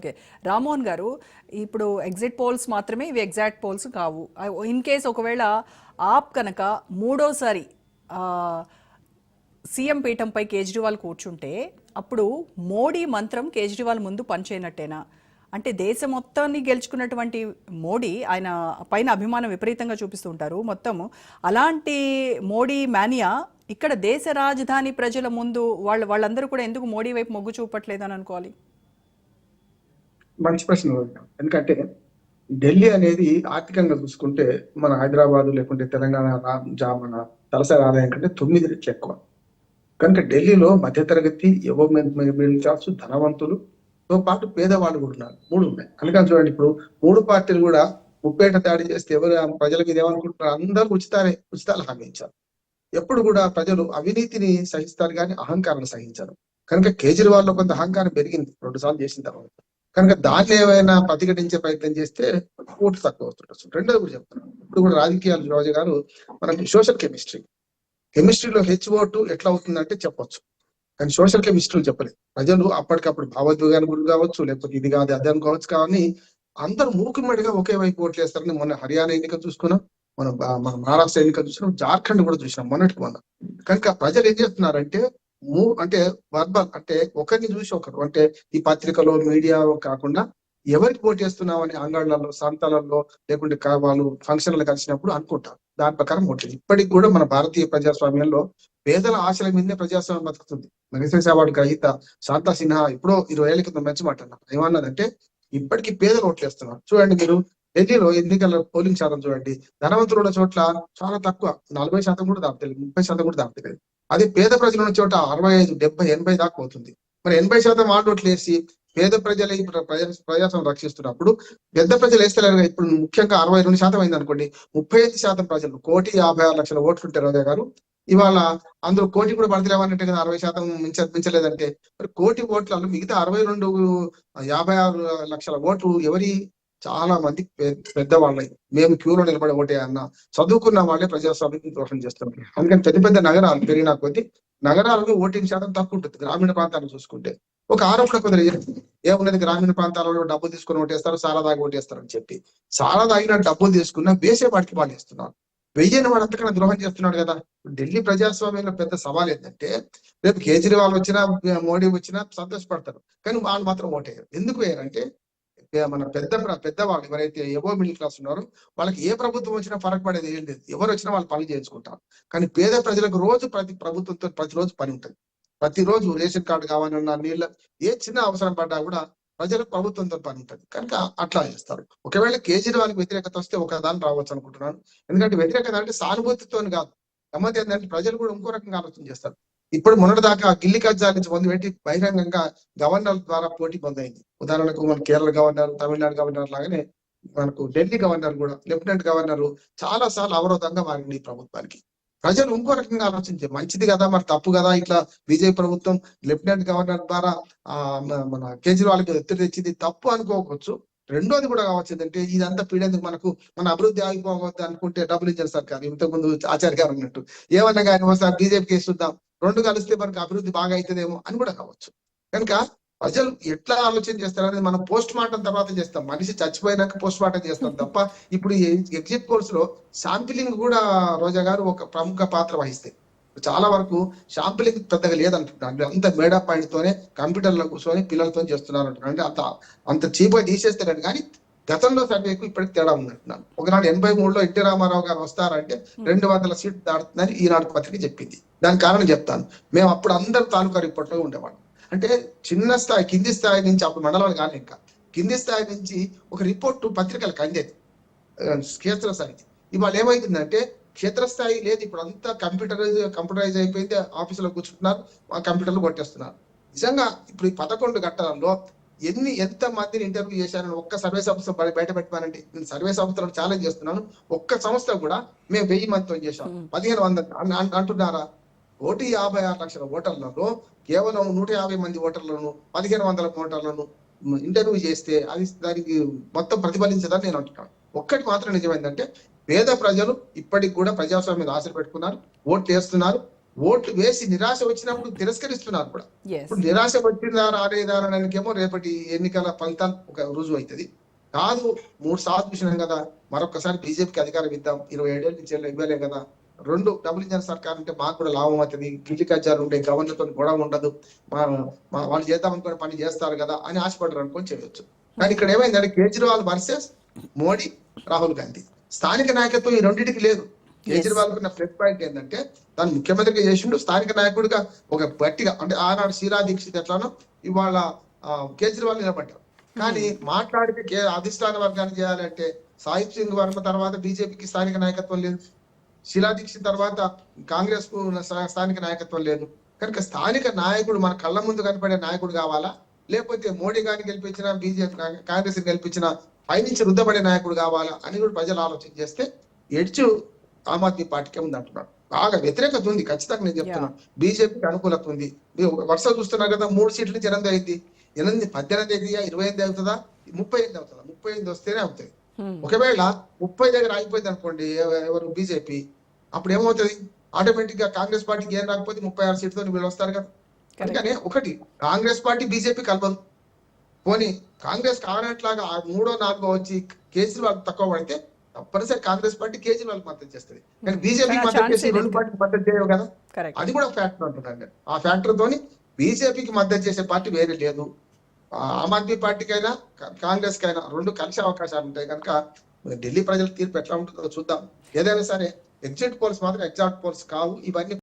Okay. Rammohan గారు, ఇప్పుడు exit polls మాత్రమే, ఇవి ఎగ్జాక్ట్ పోల్స్ కావు. ఇన్ కేస్ ఒకవేళ ఆప్ కనుక మూడోసారి సీఎం పీఠంపై కేజ్రీవాల్ కూర్చుంటే అప్పుడు మోడీ మంత్రం కేజ్రీవాల్ ముందు పనిచేయనట్టేనా? అంటే దేశం మొత్తాన్ని గెలుచుకున్నటువంటి మోడీ, ఆయన పైన అభిమానం విపరీతంగా చూపిస్తుంటారు మొత్తం. అలాంటి మోడీ మానియా ఇక్కడ దేశ రాజధాని ప్రజల ముందు వాళ్ళందరూ కూడా ఎందుకు మోడీ వైపు మొగ్గు చూపట్లేదని అనుకోవాలి? మంచి ప్రశ్న. ఎందుకంటే ఢిల్లీ అనేది ఆర్థికంగా చూసుకుంటే మన హైదరాబాద్ లేకుంటే తెలంగాణ మన తలసరి ఆదాయం కంటే 9 రెట్లు ఎక్కువ. కనుక ఢిల్లీలో మధ్యతరగతి, యువ మిడిల్ క్లాస్, ధనవంతులుతో పాటు పేదవాళ్ళు కూడా ఉన్నారు. 3 ఉన్నాయి. అందుకని చూడండి, ఇప్పుడు 3 పార్టీలు కూడా ముప్పేట దాడి చేస్తే ఎవరు ప్రజల మీద ఏమనుకుంటున్నారు? అందరూ ఉచితాలు హామీ ఇచ్చారు. ఎప్పుడు కూడా ప్రజలు అవినీతిని సహిస్తారు కానీ అహంకారాన్ని సహించారు. కనుక కేజ్రీవాల్ లో కొంత అహంకారం పెరిగింది 2 సార్లు చేసిన తర్వాత. కనుక దాన్ని ఏమైనా ప్రతిఘటించే ప్రయత్నం చేస్తే ఓట్లు తక్కువ అవుతుంటారు. రెండోది కూడా చెప్తున్నాను, ఇప్పుడు కూడా రాజకీయాలు రోజు గారు మనకి సోషల్ కెమిస్ట్రీలో ఓటు ఎట్లా అవుతుందంటే చెప్పొచ్చు, కానీ సోషల్ కెమిస్ట్రీలో చెప్పలేదు. ప్రజలు అప్పటికప్పుడు భావోద్వేగాలు గురి కావచ్చు, లేకపోతే ఇది కాదు అది అనుకోవచ్చు, కానీ అందరూ మూకుమ్మడిగా ఒకే వైపు ఓట్లు వేస్తారని మొన్న హర్యానా ఎన్నిక చూసుకున్నాం, మన మహారాష్ట్ర ఎన్నిక చూసినాం, జార్ఖండ్ కూడా చూసినాం మొన్నటికి మొన్న. కనుక ప్రజలు ఏం చేస్తున్నారంటే అంటే వర్బల్, అంటే ఒకరిని చూసి ఒకరు, అంటే ఈ పత్రికలో మీడియా కాకుండా ఎవరికి ఓటు వేస్తున్నాం అని అంగళ్ళలో, సంతాలలో, లేకుంటే వాళ్ళు ఫంక్షన్లు కలిసినప్పుడు అనుకుంటారు. దాని ప్రకారం ఓట్లేదు. ఇప్పటికి కూడా మన భారతీయ ప్రజాస్వామ్యంలో పేదల ఆశల మీదనే ప్రజాస్వామ్యం బతుకుతుంది. మెగసెస్ అవార్డు గ్రహీత శాంతా సిన్హా ఇప్పుడు 20 ఏళ్ల క్రితం మంచి మాట అన్నారు. ఏమన్నదంటే ఇప్పటికీ పేదలు ఓట్లు వేస్తున్నారు. చూడండి మీరు ఢిల్లీలో ఎన్నికల పోలింగ్ శాతం చూడండి, ధనవంతులు ఉన్న చోట్ల చాలా తక్కువ, 40% కూడా దాటుతలేదు, 30% కూడా దాటుతలేదు. అదే పేద ప్రజలు ఉన్న చోట 65, 70, 80 దాకా పోతుంది. మరి 80% ఓట్లు వేసి పేద ప్రజలే ఇప్పుడు ప్రజాస్వామ్యం రక్షిస్తున్నప్పుడు పెద్ద ప్రజలు వేస్తలేరు. ఇప్పుడు ముఖ్యంగా 62% అయింది అనుకోండి, 35% ప్రజలు, 1,56,00,000 ఓట్లు ఉంటారు రోజా గారు. ఇవాళ అందులో 1,00,00,000 కూడా పడతలేవన్నట్టే కదా, 60% మించలేదంటే. మరి 1,00,00,000 ఓట్లలో మిగతా 56 ఓట్లు ఎవరి? చాలా మంది పెద్దవాళ్ళై, మేము క్యూలో నిలబడి ఓటే అన్న చదువుకున్న వాళ్ళే ప్రజాస్వామ్యం దోషం చేస్తున్నారు. అందుకని పెద్ద పెద్ద నగరాలు పెరిగిన కొద్దీ నగరాలలో ఓటింగ్ శాతం తక్కువ ఉంటుంది. గ్రామీణ ప్రాంతాలను చూసుకుంటే ఒక ఆరోపణ కొందరు ఏమున్నది, గ్రామీణ ప్రాంతాలలో డబ్బులు తీసుకుని ఓటేస్తారు, సారా దాగి ఓటేస్తారు అని చెప్పి. సారా దాగిన డబ్బులు తీసుకున్న వేసే వాటికి వాళ్ళు ఇస్తున్నారు, వెయ్యని వాడు అంతకన్నా ద్రోహం చేస్తున్నాడు కదా. ఢిల్లీ ప్రజాస్వామ్యంలో పెద్ద సవాల్ ఏంటంటే రేపు కేజ్రీవాల్ వచ్చినా మోడీ వచ్చినా సంతోషపడతారు, కానీ వాళ్ళు మాత్రం ఓటేయరు. ఎందుకు వేయరంటే మన పెద్దవాళ్ళు ఎవరైతే ఎవో మిడిల్ క్లాస్ ఉన్నారో వాళ్ళకి ఏ ప్రభుత్వం వచ్చినా ఫరక్ పడేది ఏం లేదు, ఎవరు వచ్చినా వాళ్ళు పని చేయించుకుంటారు. కానీ పేద ప్రజలకు రోజు ప్రభుత్వంతో ప్రతిరోజు పని ఉంటుంది. ప్రతిరోజు రేషన్ కార్డు కావాలన్నా, నీళ్ళ ఏ చిన్న అవసరం పడ్డా కూడా ప్రజలకు ప్రభుత్వంతో పని ఉంటుంది. కనుక అట్లా చేస్తారు. ఒకవేళ కేజ్రీవాల్కి వ్యతిరేకత వస్తే ఒకదాన్ని రావచ్చు అనుకుంటున్నాను. ఎందుకంటే వ్యతిరేకత అంటే సానుభూతితో కాదు, గమ్మత్ ఏంటంటే ప్రజలు కూడా ఇంకో రకంగా ఆలోచన చేస్తారు. ఇప్పుడు మొన్నటి దాకా గిల్లి కజ్జా నుంచి పొందిపెట్టి బహిరంగంగా గవర్నర్ ద్వారా పోటీ పొందైంది. ఉదాహరణకు మన కేరళ గవర్నర్, తమిళనాడు గవర్నర్ లాగానే మనకు ఢిల్లీ గవర్నర్ కూడా, లెఫ్టినెంట్ గవర్నర్ చాలా సార్లు అవరోధంగా మారింది ఈ ప్రభుత్వానికి. ప్రజలు ఇంకో రకంగా ఆలోచించే మంచిది కదా, మరి తప్పు కదా ఇట్లా బీజేపీ ప్రభుత్వం లెఫ్టినెంట్ గవర్నర్ ద్వారా మన కేజ్రీవాల్కి ఒత్తిడి తెచ్చింది, తప్పు అనుకోవచ్చు. రెండోది కూడా కావచ్చు ఏంటంటే ఇదంతా పీడేందుకు మనకు మన అభివృద్ధి ఆగిపోవద్దు అనుకుంటే డబ్బులు ఇచ్చారు సర్కారు. ఇంతకుముందు ఆచార్య గారు అన్నట్టు ఏమన్నా కానీ ఒకసారి బీజేపీకి ఇస్తుందాం, 2 కలిస్తే మనకు అభివృద్ధి బాగా అవుతుందేమో అని కూడా కావచ్చు. కనుక ప్రజలు ఎట్లా ఆలోచన చేస్తారనేది మనం పోస్ట్ మార్టం తర్వాత చేస్తాం, మనిషి చచ్చిపోయినాక పోస్ట్ మార్టం చేస్తాం తప్ప. ఇప్పుడు ఎగ్జిట్ పోల్స్ లో శాంపిలింగ్ కూడా రోజా గారు ఒక ప్రముఖ పాత్ర వహిస్తాయి. చాలా వరకు శాంపిలింగ్ పెద్దగా లేదంటున్నారు, అంత మేడా పాయింట్ తోనే కంప్యూటర్లో కూర్చొని పిల్లలతో చేస్తున్నారు అంటున్నారు. అంటే అంత చీప్గా తీసేస్తారని, కానీ గతంలో సర్వేకు ఇప్పటికి తేడా ఉందంటున్నాను. ఒకనాడు 83లో ఎన్టీ రామారావు గారు వస్తారంటే 200 సీట్లు దాటుతుందని ఈనాడు పత్రిక చెప్పింది. దానికి కారణం చెప్తాను. మేము అప్పుడు అందరు తాలూకా రిపోర్ట్లో ఉండేవాళ్ళం. అంటే చిన్న స్థాయి, కింది స్థాయి నుంచి, అప్పుడు మండలం కానీ ఇంకా కింది స్థాయి నుంచి ఒక రిపోర్టు పత్రికలకు అందేది క్షేత్రస్థాయికి. ఇవాళ ఏమైతుందంటే క్షేత్రస్థాయి లేదు, ఇప్పుడు అంతా కంప్యూటరైజ్ అయిపోయింది. ఆఫీసులో కూర్చుంటున్నారు, ఆ కంప్యూటర్లు కొట్టేస్తున్నారు. నిజంగా ఇప్పుడు ఈ 11 గంటలలో ఎంత మందిని ఇంటర్వ్యూ చేశారని ఒక్క సర్వే సంస్థ బయట పెట్టానంటే, నేను సర్వే సంస్థలను ఛాలెంజ్ చేస్తున్నాను. ఒక్క సంస్థ కూడా మేము 1000 మందితో చేశాం, 1500 అంటున్నారా? 1,56,00,000 ఓటర్లలో కేవలం 150 మంది ఓటర్లను, 1500 ఓటర్లను ఇంటర్వ్యూ చేస్తే అది దానికి మొత్తం ప్రతిఫలించదని నేను అంటున్నాను. ఒక్కటి మాత్రం నిజమైందంటే పేద ప్రజలు ఇప్పటికి కూడా ప్రజాస్వామ్యం ఆశలు పెట్టుకున్నారు, ఓట్లు వేస్తున్నారు. ఓట్లు వేసి నిరాశ వచ్చినప్పుడు తిరస్కరిస్తున్నారు కూడా. ఎస్. ఇప్పుడు నిరాశ వచ్చిందా రాలేదా అనడానికేమో రేపటి ఎన్నికల ఫలితాలు ఒక రుజువు అవుతుంది. కాదు 3 సార్లు చూసినాం కదా, మరొకసారి బీజేపీకి అధికారం ఇద్దాం, 27 ఏళ్ళ నుంచి ఇవ్వలే కదా, 2 డబుల్ ఇంజన్ సర్కార్ అంటే మాకు కూడా లాభం అవుతుంది, గిల్లి కజ్జాలు ఉండే, గవర్నర్తో గొడవ ఉండదు, వాళ్ళు చేద్దాం అనుకునే పని చేస్తారు కదా అని ఆశపడరు అనుకొని చేయవచ్చు. కానీ ఇక్కడ ఏమైందంటే కేజ్రీవాల్ వర్సెస్ మోడీ, రాహుల్ గాంధీ. స్థానిక నాయకత్వం ఈ రెండింటికి లేదు. కేజ్రీవాల్ కున్న ప్లస్ పాయింట్ ఏంటంటే తను ముఖ్యమంత్రిగా చేసిండు, స్థానిక నాయకుడిగా ఒక గట్టిగా, అంటే ఆనాడు షీలా దీక్షిత్ ఎట్లానో ఇవాళ కేజ్రీవాల్ నిలబడ్డారు. కానీ మాట్లాడితే అధిష్టాన వర్గాన్ని చేయాలంటే సాహిబ్ సింగ్ వర్మ తర్వాత బీజేపీకి స్థానిక నాయకత్వం లేదు, షీలా దీక్షిత్ తర్వాత కాంగ్రెస్ కు స్థానిక నాయకత్వం లేదు. కనుక స్థానిక నాయకుడు మన కళ్ళ ముందు కనపడే నాయకుడు కావాలా, లేకపోతే మోడీ గారిని గెలిపించిన, బీజేపీ కాంగ్రెస్ గెలిపించిన పైనుంచి రుద్దబడే నాయకుడు కావాలా అని కూడా ప్రజలు ఆలోచన చేస్తే ఎడ్చు ఆమ్ ఆద్మీ పార్టీకే ఉంది అంటున్నాడు. బాగా వ్యతిరేకత ఉంది, ఖచ్చితంగా నేను చెప్తున్నాను. బీజేపీకి అనుకూలత ఉంది. వరుస చూస్తున్నారు కదా, 3 సీట్ల నుంచి 8 అయింది. 18 అయిందా, 28 అవుతుందా, 38 అవుతుందా? 38 వస్తేనే అవుతుంది. ఒకవేళ 30 దగ్గర ఆగిపోయింది అనుకోండి ఎవరు బీజేపీ, అప్పుడు ఏమవుతుంది? ఆటోమేటిక్ గా కాంగ్రెస్ పార్టీకి ఏం రాకపోతే 36 సీట్లతో వీళ్ళు వస్తారు కదా. అందుకనే ఒకటి, కాంగ్రెస్ పార్టీ బీజేపీ కలపదు. పోనీ కాంగ్రెస్ కానట్లాగా 3వ 4వ వచ్చి కేజ్రీవాల్ తక్కువ పడితే తప్పనిసరి కాంగ్రెస్ పార్టీ కేజ్రీవాల్ మద్దతు చేస్తుంది. కానీ బీజేపీ మద్దతు చేసి 2 పార్టీకి మద్దతు చేయవు కదా, అది కూడా ఫ్యాక్టర్ అంటున్నాను. ఆ ఫ్యాక్టర్ తోని బీజేపీకి మద్దతు చేసే పార్టీ వేరే లేదు. ఆమ్ ఆద్మీ పార్టీకైనా కాంగ్రెస్ కైనా 2 కలిసే అవకాశాలు ఉంటాయి. కనుక ఢిల్లీ ప్రజల తీర్పు ఎట్లా ఉంటుందో చూద్దాం. ఏదైనా సరే ఎగ్జిట్ పోల్స్ మాత్రం ఎగ్జాక్ట్ పోల్స్ కావు. ఇవన్నీ